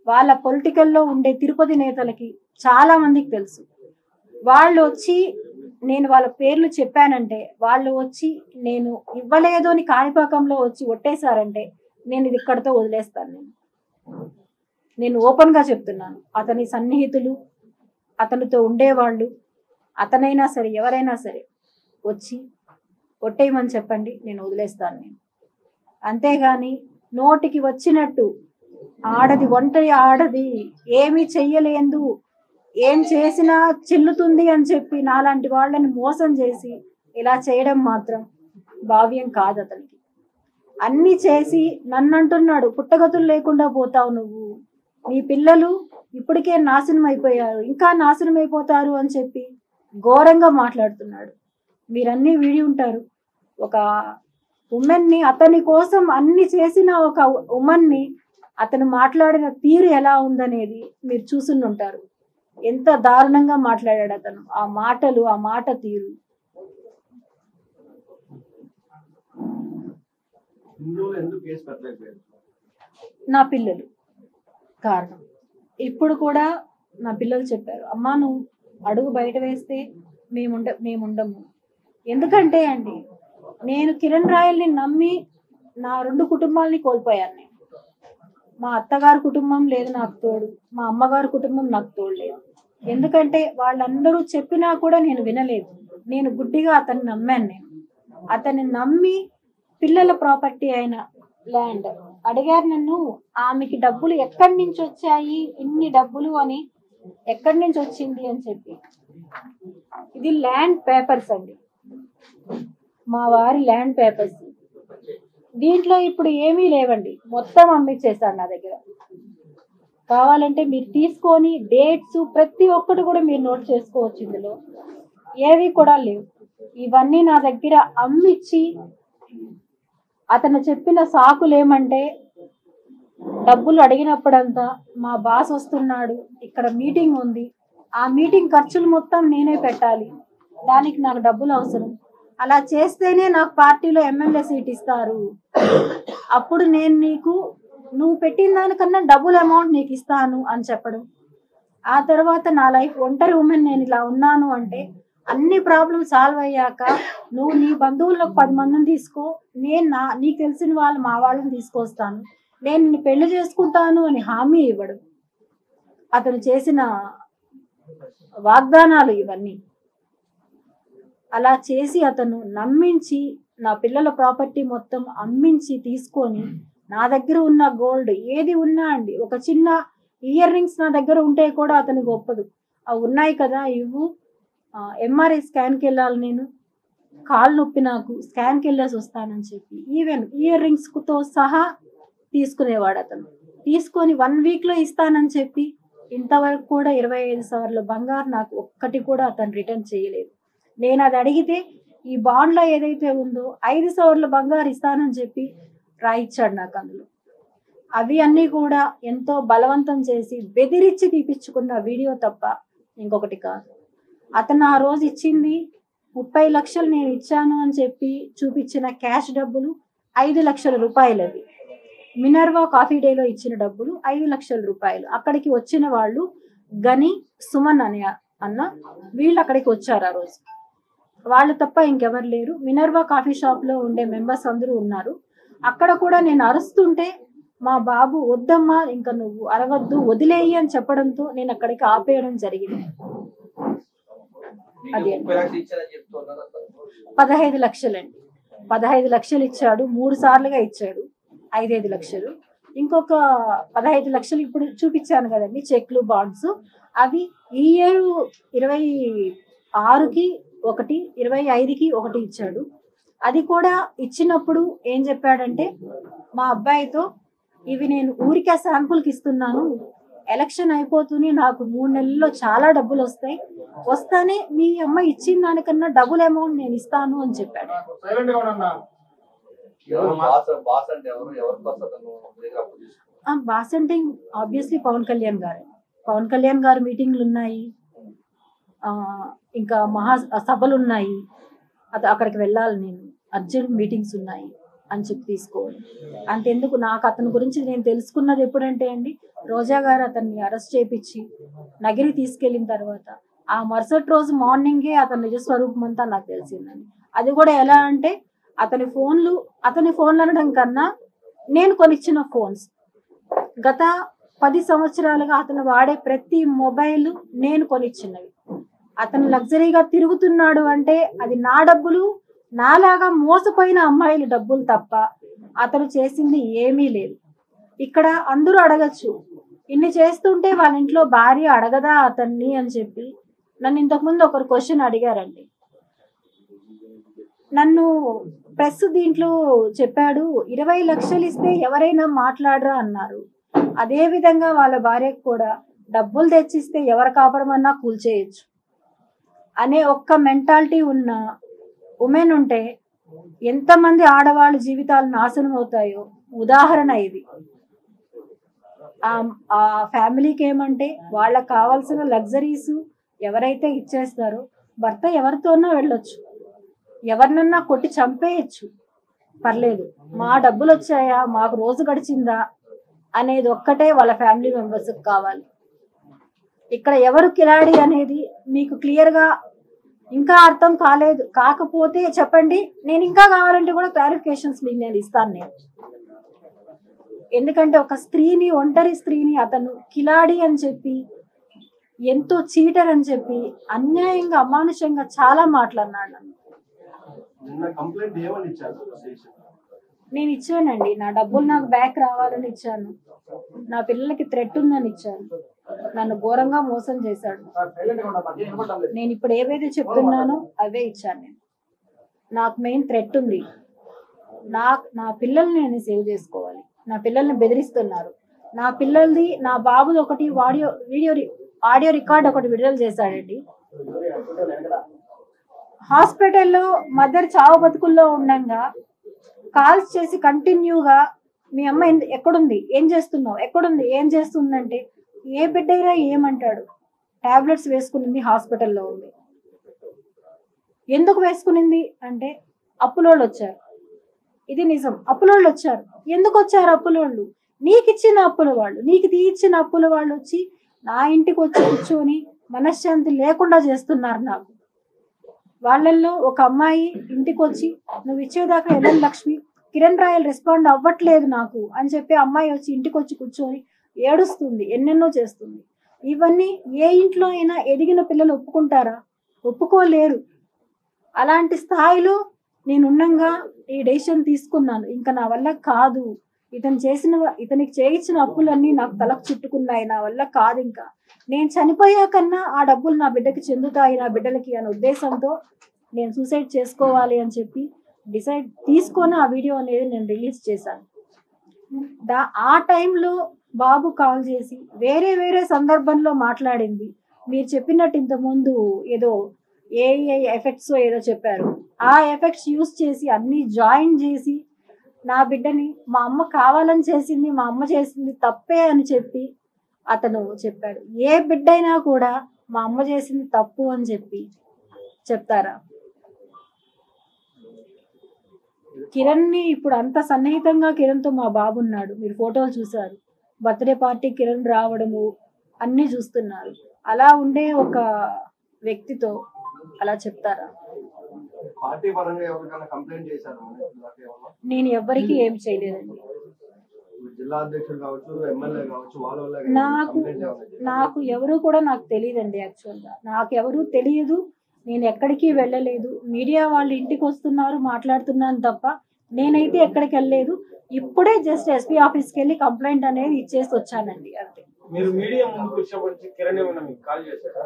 వాళ్ళ పొలిటికల్లో ఉండే తిరుపతి నేతలకి చాలా మందికి తెలుసు. వాళ్ళు వచ్చి నేను వాళ్ళ పేర్లు చెప్పానంటే, వాళ్ళు వచ్చి నేను ఇవ్వలేదు అని కాణిపాకంలో వచ్చి ఒట్టేశారంటే నేను ఇది ఇక్కడితో వదిలేస్తాను. నేను ఓపెన్ గా చెప్తున్నాను. అతని సన్నిహితులు, అతనితో ఉండేవాళ్ళు, అతనైనా సరే ఎవరైనా సరే వచ్చి కొట్టేయమని చెప్పండి, నేను వదిలేస్తాను. నేను అంతేగాని నోటికి వచ్చినట్టు ఆడది ఒంటరి ఆడది ఏమీ చెయ్యలేదు, ఏం చేసినా చెల్లుతుంది అని చెప్పి నాలాంటి వాళ్ళని మోసం చేసి ఇలా చేయడం మాత్రం భావ్యం కాదు అతనికి. అన్ని చేసి నన్ను అంటున్నాడు, పుట్టగతులు లేకుండా పోతావు నువ్వు, నీ పిల్లలు ఇప్పటికే నాశనం అయిపోయారు, ఇంకా నాశనం అయిపోతారు అని చెప్పి ఘోరంగా మాట్లాడుతున్నాడు. మీరన్నీ విడి ఉంటారు. ఒక ఉమెన్ని, అతని కోసం అన్ని చేసిన ఒక ఉమెన్ని అతను మాట్లాడిన తీరు ఎలా ఉందనేది మీరు చూసుని ఉంటారు. ఎంత దారుణంగా మాట్లాడాడు అతను, ఆ మాటలు, ఆ మాట తీరు. నా పిల్లలు కారణం. ఇప్పుడు కూడా నా పిల్లలు చెప్పారు, అమ్మా నువ్వు అడుగు బయట వేస్తే మేముండము. ఎందుకంటే అండి, నేను కిరణ్ రాయల్ని నమ్మి నా 2 కుటుంబాలని కోల్పోయాను. నేను మా అత్తగారి కుటుంబం లేదు నాకు తోడు, మా అమ్మగారి కుటుంబం నాకు తోడు లేదు. ఎందుకంటే వాళ్ళందరూ చెప్పినా కూడా నేను వినలేదు. నేను గుడ్డిగా అతన్ని నమ్మాను. నేను అతన్ని నమ్మి పిల్లల ప్రాపర్టీ అయిన ల్యాండ్ అడిగారు నన్ను, ఆమెకి డబ్బులు ఎక్కడి నుంచి వచ్చాయి, ఇన్ని డబ్బులు అని ఎక్కడి నుంచి వచ్చింది అని చెప్పి. ఇది ల్యాండ్ పేపర్స్ అండి, మా వారి ల్యాండ్ పేపర్స్. దీంట్లో ఇప్పుడు ఏమీ లేవండి, మొత్తం అమ్మిచ్చేసాడు నా దగ్గర. కావాలంటే మీరు తీసుకొని డేట్స్ ప్రతి ఒక్కటి కూడా మీరు నోట్ చేసుకోవచ్చు. ఇందులో ఏవి కూడా లేవు. ఇవన్నీ నా దగ్గర అమ్మిచ్చి అతను చెప్పిన సాకులు ఏమంటే, డబ్బులు అడిగినప్పుడంతా మా బాస్ వస్తున్నాడు, ఇక్కడ మీటింగ్ ఉంది, ఆ మీటింగ్ ఖర్చులు మొత్తం నేనే పెట్టాలి, దానికి నాకు డబ్బులు అవసరం, అలా చేస్తేనే నాకు పార్టీలో ఎమ్మెల్యే సీట్ ఇస్తారు, అప్పుడు నేను నువ్వు పెట్టిన దానికన్నా డబుల్ అమౌంట్ నీకు ఇస్తాను అని చెప్పడం. ఆ తర్వాత నా లైఫ్ ఒంటరి ఉమెన్, నేను ఇలా ఉన్నాను అంటే అన్ని ప్రాబ్లమ్ సాల్వ్ అయ్యాక నువ్వు నీ బంధువుల్లో 10 మందిని తీసుకో, నేను నీకు తెలిసిన వాళ్ళు మా వాళ్ళని తీసుకొస్తాను, నేను నిన్ను పెళ్లి చేసుకుంటాను అని హామీ ఇవ్వడం. అతను చేసిన వాగ్దానాలు ఇవన్నీ. అలా చేసి అతను నమ్మించి నా పిల్లల ప్రాపర్టీ మొత్తం అమ్మించి తీసుకొని, నా దగ్గర ఉన్న గోల్డ్ ఏది ఉన్నా అండి, ఒక చిన్న ఇయర్ రింగ్స్ నా దగ్గర ఉంటే కూడా అతనికి ఒప్పదు. అవి ఉన్నాయి కదా ఇవ్వు, ఎంఆర్ఐ స్కాన్కి వెళ్ళాలి, నేను కాళ్ళు నొప్పి, నాకు స్కాన్కి వెళ్ళేసి వస్తానని చెప్పి ఈవెన్ ఇయర్ రింగ్స్తో సహా తీసుకునేవాడు అతను. తీసుకొని 1 వీక్లో ఇస్తానని చెప్పి ఇంతవరకు కూడా 25 సార్లు బంగారు నాకు ఒక్కటి కూడా అతను రిటర్న్ చేయలేదు. నేను అది అడిగితే ఈ బాండ్లో ఏదైతే ఉందో 5 సార్లు బంగారు ఇస్తానని చెప్పి రాయిచ్చాడు నాకు అందులో. అవి అన్నీ కూడా ఎంతో బలవంతం చేసి బెదిరించి తీపిచ్చుకున్న వీడియో తప్ప ఇంకొకటి కాదు. అతను ఆ రోజు ఇచ్చింది 30 లక్షలు నేను ఇచ్చాను అని చెప్పి చూపించిన క్యాష్ డబ్బులు 5 లక్షల రూపాయలు అవి. మినర్వా కాఫీ డేలో ఇచ్చిన డబ్బులు 5 లక్షల రూపాయలు. అక్కడికి వచ్చిన వాళ్ళు గని, సుమన్ అనే అన్న, వీళ్ళు అక్కడికి వచ్చారు ఆ రోజు. వాళ్ళు తప్ప ఇంకెవరు లేరు. మినర్వా కాఫీ షాప్ లో ఉండే మెంబర్స్ అందరూ ఉన్నారు. అక్కడ కూడా నేను అరుస్తుంటే మా బాబు వద్దమ్మా ఇంకా నువ్వు అరవద్దు వదిలేయి అని చెప్పడంతో నేను అక్కడికి ఆపేయడం జరిగింది. అది 15 లక్షలండి. 15 లక్షలు ఇచ్చాడు, 3 సార్లుగా ఇచ్చాడు. 5 లక్షలు, ఇంకొక 15 లక్షలు ఇప్పుడు చూపించాను కదండి చెక్లు, బాండ్స్. అవి ఈ ఏడు 26కి ఒకటి, 25కి ఒకటి ఇచ్చాడు. అది కూడా ఇచ్చినప్పుడు ఏం చెప్పాడంటే మా అబ్బాయితో, ఇవి నేను ఊరికే శాంపుల్కి ఇస్తున్నాను, ఎలక్షన్ అయిపోతూనే నాకు 3 నెలల్లో చాలా డబ్బులు వస్తానే మీ అమ్మ ఇచ్చిన దానికన్నా డబుల్ అమౌంట్ నేను ఇస్తాను అని చెప్పాడు. బాస్ అంటే ఆబ్వియస్లీ పవన్ కళ్యాణ్ గారు. పవన్ కళ్యాణ్ గారు మీటింగ్లు ఉన్నాయి, ఇంకా సభలు ఉన్నాయి, అక్కడికి వెళ్ళాలి, నేను అర్జెంట్ మీటింగ్స్ ఉన్నాయి అని చెప్పి తీసుకోవాలి. అంతెందుకు, నాకు అతని గురించి నేను తెలుసుకున్నది ఎప్పుడంటే అండి, రోజా గారు అతన్ని అరెస్ట్ చేయించి నగిరి తీసుకెళ్లిన తర్వాత ఆ మరుసటి రోజు మార్నింగే అతని నిజస్వరూపం అంతా నాకు తెలిసిందండి. అది కూడా ఎలా అంటే అతని ఫోన్లు అనడం కన్నా నేను కొనిచ్చిన ఫోన్స్, గత 10 సంవత్సరాలుగా అతను వాడే ప్రతి మొబైల్ నేను కొనిచ్చినవి. అతను లగ్జరీగా తిరుగుతున్నాడు అంటే అది నా డబ్బులు, నాలాగా మోసపోయిన అమ్మాయిల డబ్బులు తప్ప అతను చేసింది ఏమీ లేదు. ఇక్కడ అందరూ అడగచ్చు, ఇన్ని చేస్తుంటే వాళ్ళ ఇంట్లో భార్య అడగదా అతన్ని అని చెప్పి. నన్ను ఇంతకుముందు ఒకరు క్వశ్చన్ అడిగారండి. నన్ను ప్రెస్ దీంట్లో చెప్పాడు, 20 లక్షలు ఇస్తే ఎవరైనా మాట్లాడరా అన్నారు. అదే విధంగా వాళ్ళ భార్యకు కూడా డబ్బులు తెచ్చిస్తే ఎవరి కాపురమన్నా కూల్చేయచ్చు అనే ఒక్క మెంటాలిటీ ఉన్న ఉమెన్ ఉంటే ఎంతమంది ఆడవాళ్ళ జీవితాలు నాశనం అవుతాయో ఉదాహరణ ఇది. ఆ ఫ్యామిలీకి ఏమంటే వాళ్ళకి కావాల్సిన లగ్జరీస్ ఎవరైతే ఇచ్చేస్తారో, భర్త ఎవరితోనో వెళ్ళొచ్చు, ఎవరినన్నా కొట్టి చంపేయచ్చు, పర్లేదు, మా డబ్బులు వచ్చాయా, మాకు రోజు గడిచిందా అనేది ఒక్కటే వాళ్ళ ఫ్యామిలీ మెంబర్స్కి కావాలి. ఇక్కడ ఎవరు కిలాడి అనేది మీకు క్లియర్గా ఇంకా అర్థం కాకపోతే చెప్పండి, నేను ఇంకా కావాలంటే కూడా క్లారిఫికేషన్స్ మీకు నేను ఇస్తాను. ఎందుకంటే ఒక స్త్రీని, ఒంటరి స్త్రీని అతను కిలాడి అని చెప్పి, ఎంతో చీటర్ అని చెప్పి అన్యాయంగా అమానుషంగా చాలా మాట్లాడినాడు. నేను ఇచ్చానండి, నా డబ్బులు నాకు బ్యాక్ రావాలని ఇచ్చాను, నా పిల్లలకి థ్రెట్ ఉందని ఇచ్చాను, నన్ను ఘోరంగా మోసం చేశాడు. నేను ఇప్పుడు ఏవైతే చెప్తున్నానో అవే ఇచ్చాను. నాకు మెయిన్ థ్రెట్ ఉంది, నా పిల్లల్ని నేను సేవ్ చేసుకోవాలి. నా పిల్లల్ని బెదిరిస్తున్నారు. నా పిల్లలది, నా బాబుది ఒకటి ఆడియో రికార్డ్ ఒకటి విడుదల చేశాడండి. హాస్పిటల్లో మదర్ చావు బతుకుల్లో ఉండగా కాల్స్ చేసి కంటిన్యూగా మీ అమ్మ ఎక్కడుంది, ఏం చేస్తున్నావు, ఎక్కడుంది, ఏం చేస్తుందంటే ఏ బిడ్డైనా ఏమంటాడు, టాబ్లెట్స్ వేసుకునింది, హాస్పిటల్లో ఉంది. ఎందుకు వేసుకునింది అంటే అప్పులోళ్ళు వచ్చారు. ఇది నిజం, అప్పులోళ్ళు వచ్చారు. ఎందుకు వచ్చారు అప్పులోళ్ళు? నీకు ఇచ్చిన అప్పుల వాళ్ళు, నీకు తీయించిన అప్పుల వాళ్ళు వచ్చి నా ఇంటికి వచ్చి కూర్చొని మనశ్శాంతి లేకుండా చేస్తున్నారు నాకు. వాళ్ళల్లో ఒక అమ్మాయి ఇంటికి వచ్చి, నువ్వు ఇచ్చేదాకా ఎల్ఎన్ లక్ష్మి, కిరణ్ రాయల్ రెస్పాండ్ అవ్వట్లేదు నాకు అని చెప్పి అమ్మాయి వచ్చి ఇంటికి వచ్చి కూర్చొని ఏడుస్తుంది, ఎన్నెన్నో చేస్తుంది. ఇవన్నీ ఏ ఇంట్లో అయినా ఎదిగిన పిల్లలు ఒప్పుకుంటారా? ఒప్పుకోలేరు. అలాంటి స్థాయిలో నేనున్నంగా ఈ డెసిషన్ తీసుకున్నాను. ఇంకా నా వల్ల కాదు, ఇతనికి చేయించిన అప్పులన్నీ నాకు తలకు చుట్టుకున్నాయి, నా వల్ల కాదు, ఇంకా నేను చనిపోయాకన్నా ఆ డబ్బులు నా బిడ్డకి చెందుతాయి, నా బిడ్డలకి అనే ఉద్దేశంతో నేను సూసైడ్ చేసుకోవాలి అని చెప్పి డిసైడ్ తీసుకొని ఆ వీడియో అనేది నేను రిలీజ్ చేశాను. ఆ టైంలో బాబు కాల్ చేసి వేరే సందర్భంలో మాట్లాడింది. మీరు చెప్పినట్టు ఇంతకుముందు ఏదో ఏఐ ఎఫెక్ట్స్ ఏదో చెప్పారు, ఆ ఎఫెక్ట్స్ యూస్ చేసి అన్ని జాయిన్ చేసి నా బిడ్డని మా అమ్మ కావాలని చేసింది, మా అమ్మ చేసింది తప్పే అని చెప్పి అతను చెప్పాడు. ఏ బిడ్డైనా కూడా మా అమ్మ చేసింది తప్పు అని చెప్పి చెప్తారా? కిరణ్ ని ఇప్పుడు అంత సన్నిహితంగా కిరణ్ తో మా బాబు ఉన్నాడు, మీరు ఫోటోలు చూసారు, బర్త్డే పార్టీ కిరణ్ రావడము అన్ని చూస్తున్నారు. అలా ఉండే ఒక వ్యక్తితో అలా చెప్తారా? పార్టీ పరంగా ఎవరికైనా కంప్లైంట్ చేశారు? నేను ఎవ్వరికి ఏం చేయలేదండి. జిల్లా అధ్యక్షులు కావచ్చు, ఎమ్మెల్యే కావచ్చు, వాళ్ళ వల్ల నాకు ఎవరు కూడా నాకు తెలియదండి. యాక్చువల్గా నాకు ఎవరు తెలియదు, నేను ఎక్కడికి వెళ్ళలేదు. మీడియా వాళ్ళు ఇంటికి వస్తున్నారు, మాట్లాడుతున్నాను తప్ప నేనైతే ఎక్కడికి వెళ్ళలేదు. ఇప్పుడే జస్ట్ ఎస్పీ ఆఫీస్కి వెళ్ళి కంప్లైంట్ అనేది ఇచ్చేసి వచ్చానండి, అంతే. మీరు మీడియా ముందుకు వచ్చినప్పటి కిరణ్ ఏమైనా మీకు కాల్ చేశారా?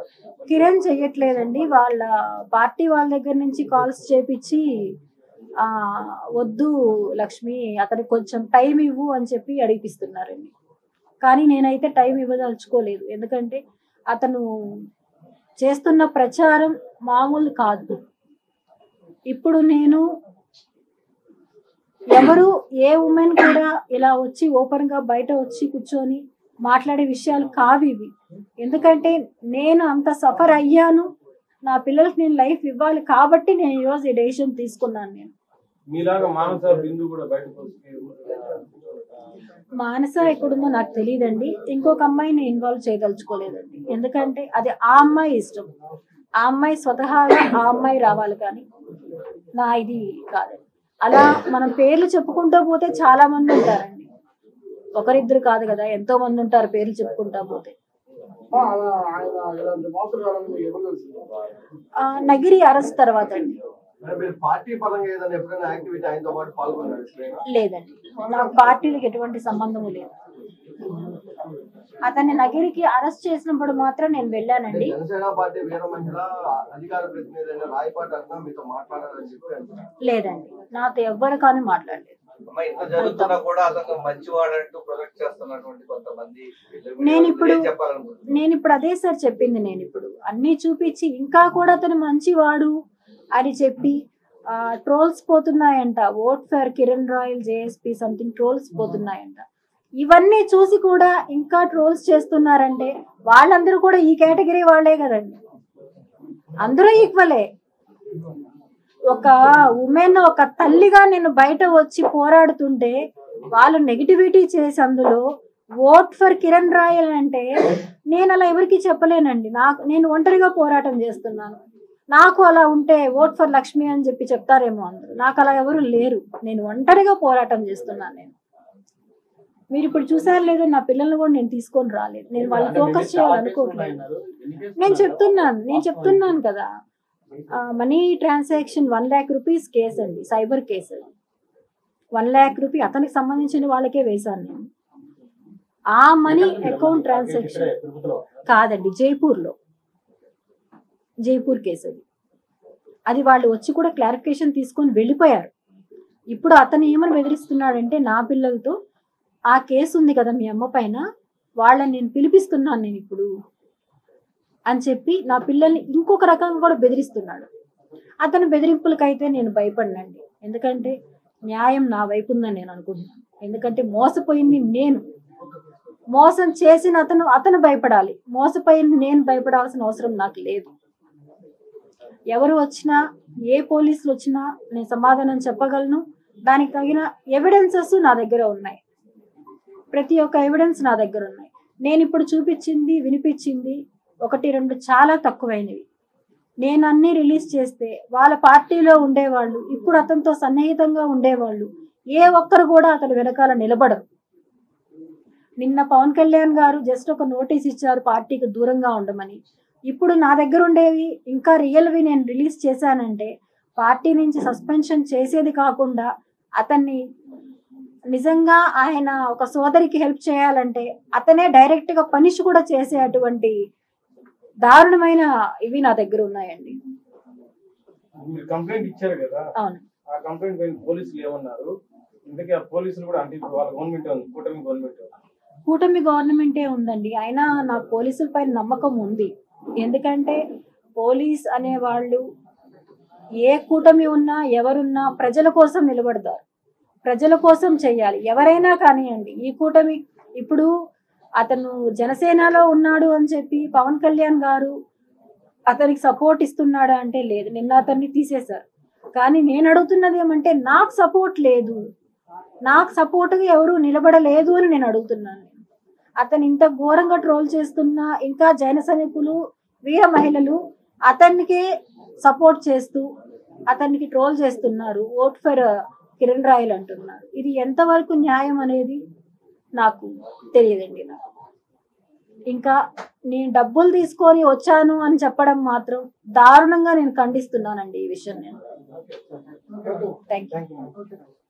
కిరణ్ చెయ్యట్లేదండి, వాళ్ళ పార్టీ వాళ్ళ దగ్గర నుంచి కాల్స్ చేపించి వద్దు లక్ష్మి, అతనికి కొంచెం టైం ఇవ్వు అని చెప్పి అడిగిపిస్తున్నారండి. కానీ నేనైతే టైం ఇవ్వదలుచుకోలేదు, ఎందుకంటే అతను చేస్తున్న ప్రచారం మామూలు కాదు. ఇప్పుడు నేను ఎవరు ఏ ఉమెన్ కూడా ఇలా వచ్చి ఓపెన్ గా బయట వచ్చి కూర్చొని మాట్లాడే విషయాలు కావు ఇవి. ఎందుకంటే నేను అంత సఫర్ అయ్యాను, నా పిల్లలకి నేను లైఫ్ ఇవ్వాలి కాబట్టి నేను ఈరోజు ఈ డెసిషన్ తీసుకున్నాను. నేను మీలాగా మానస బిందు కూడా బయటకు మానస ఎక్కడుందో నాకు తెలియదండి. ఇంకొక అమ్మాయిని ఇన్వాల్వ్ చేయదలుచుకోలేదండి, ఎందుకంటే అది ఆ అమ్మాయి ఇష్టం. ఆ అమ్మాయి స్వతహాగా ఆ అమ్మాయి రావాలి, కానీ నా ఇది కాదండి. అలా మనం పేర్లు చెప్పుకుంటూ పోతే చాలా మంది ఉంటారండి, ఒకరిద్దరు కాదు కదా, ఎంతో మంది ఉంటారు పేర్లు చెప్పుకుంటా పోతే. నగిరి అరెస్ట్ తర్వాత అండి. పార్టీ పరంగా ఏదైనా ఎప్పుడైనా యాక్టివిటీ ఆయనతో పాటు పాల్గొన్నారు? లేదండి, నాకు పార్టీలకు ఎటువంటి సంబంధము లేదు. అతన్ని నగిరికి అరెస్ట్ చేసినప్పుడు మాత్రం నేను వెళ్ళానండి. జనసేన పార్టీ వీర మహిళ అధికార ప్రతినిధి రాయపాటి అన్న మీతో మాట్లాడాలని చెప్పి అంటున్నారు. లేదండి, నాతో ఎవ్వరు కానీ మాట్లాడలేదు. నేను ఇప్పుడు అదే సార్ చెప్పింది. నేను ఇప్పుడు అన్ని చూపించి ఇంకా కూడా అతను మంచివాడు అని చెప్పి ట్రోల్స్ పోతున్నాయంట. Vote for Kiran Royal JSP something trolls పోతున్నాయంట. ఇవన్నీ చూసి కూడా ఇంకా ట్రోల్స్ చేస్తున్నారంటే వాళ్ళందరూ కూడా ఈ కేటగిరీ వాళ్ళే కదండి, అందరూ ఈక్వలే. ఒక ఉమెన్, ఒక తల్లిగా నేను బయట వచ్చి పోరాడుతుంటే వాళ్ళు నెగిటివిటీ చేసి అందులో ఓట్ ఫర్ కిరణ్ రాయల్ అంటే నేను అలా ఎవరికి చెప్పలేనండి. నేను ఒంటరిగా పోరాటం చేస్తున్నాను. నాకు అలా ఉంటే ఓట్ ఫర్ లక్ష్మి అని చెప్పి చెప్తారేమో అందరూ. నాకు అలా ఎవరు లేరు, నేను ఒంటరిగా పోరాటం చేస్తున్నాను. మీరు ఇప్పుడు చూసారు లేదో, నా పిల్లల్ని కూడా నేను తీసుకొని రాలేదు, నేను వాళ్ళు ఫోకస్ చేయాలనుకోవట్లేదు. నేను చెప్తున్నాను కదా, money transaction 1 lakh rupees case అండి, సైబర్ కేసు. 1 lakh రూపీ అతనికి సంబంధించిన వాళ్ళకే వేశాను నేను. ఆ మనీ అకౌంట్ ట్రాన్సాక్షన్ కాదండి, జైపూర్ కేసు అది వాళ్ళు వచ్చి కూడా క్లారిఫికేషన్ తీసుకొని వెళ్ళిపోయారు. ఇప్పుడు అతను ఏమని బెదిరిస్తున్నాడంటే, నా పిల్లలతో ఆ కేసు ఉంది కదా మీ అమ్మ పైన, వాళ్ళని నేను పిలిపిస్తున్నాను నేను ఇప్పుడు అని చెప్పి నా పిల్లల్ని ఇంకొక రకంగా కూడా బెదిరిస్తున్నాడు. అతని బెదిరింపులకైతే నేను భయపడినండి, ఎందుకంటే న్యాయం నా వైపు ఉందని నేను అనుకుంటున్నాను. ఎందుకంటే మోసపోయింది నేను, మోసం చేసిన అతను భయపడాలి, మోసపోయింది నేను భయపడాల్సిన అవసరం నాకు లేదు. ఎవరు వచ్చినా, ఏ పోలీసులు వచ్చినా నేను సమాధానం చెప్పగలను. దానికి తగిన ఎవిడెన్సెస్ నా దగ్గర ఉన్నాయి, ప్రతి ఒక్క ఎవిడెన్స్ నా దగ్గర ఉన్నాయి. నేను ఇప్పుడు చూపించింది, వినిపించింది 1-2 చాలా తక్కువైనవి. నేను అన్ని రిలీజ్ చేస్తే వాళ్ళ పార్టీలో ఉండేవాళ్ళు, ఇప్పుడు అతనితో సన్నిహితంగా ఉండేవాళ్ళు ఏ ఒక్కరు కూడా అతని వెనకాల నిలబడరు. నిన్న పవన్ కళ్యాణ్ గారు జస్ట్ ఒక నోటీస్ ఇచ్చారు పార్టీకి దూరంగా ఉండమని. ఇప్పుడు నా దగ్గర ఉండేవి ఇంకా రియల్వి నేను రిలీజ్ చేశానంటే పార్టీ నుంచి సస్పెన్షన్ చేసేది కాకుండా అతన్ని నిజంగా ఆయన ఒక సోదరికి హెల్ప్ చేయాలంటే అతనే డైరెక్ట్ గా పనిష్ కూడా చేసే అటువంటి దారుణమైన ఇవి నా దగ్గర ఉన్నాయండి. మీరు కంప్లైంట్ ఇచ్చారు కదా, అవును. ఆ కంప్లైంట్ పైన పోలీసులు ఏమన్నారు? ఇంతకీ ఆ పోలీసులు కూడా అంటే వాళ్ళ గవర్నమెంట్ ఉంది, కూటమి గవర్నమెంటే ఉందండి. అయినా నాకు పోలీసుల పైన నమ్మకం ఉంది. ఎందుకంటే పోలీస్ అనే వాళ్ళు ఏ కూటమి ఉన్నా ఎవరున్నా ప్రజల కోసం నిలబడతారు, ప్రజల కోసం చెయ్యాలి. ఎవరైనా కానివ్వండి, ఈ కూటమి ఇప్పుడు అతను జనసేనలో ఉన్నాడు అని చెప్పి పవన్ కళ్యాణ్ గారు అతనికి సపోర్ట్ ఇస్తున్నాడా అంటే లేదు. నిన్న అతన్ని తీసేశారు. కానీ నేను అడుగుతున్నది ఏమంటే నాకు సపోర్ట్ లేదు, నాకు సపోర్ట్గా ఎవరు నిలబడలేదు అని నేను అడుగుతున్నాను. అతను ఇంత ఘోరంగా ట్రోల్ చేస్తున్నా ఇంకా జైన సైనికులు వీర మహిళలు అతనికి సపోర్ట్ చేస్తూ అతనికి ట్రోల్ చేస్తున్నారు. ఓట్ ఫర్ కిరణ్ రాయల్ అంటున్నారు. ఇది ఎంతవరకు న్యాయం అనేది నాకు తెలియదండి. నాకు ఇంకా నేను డబ్బులు తీసుకొని వచ్చాను అని చెప్పడం మాత్రం దారుణంగా నేను ఖండిస్తున్నానండి ఈ విషయం. నేను థ్యాంక్ యూ.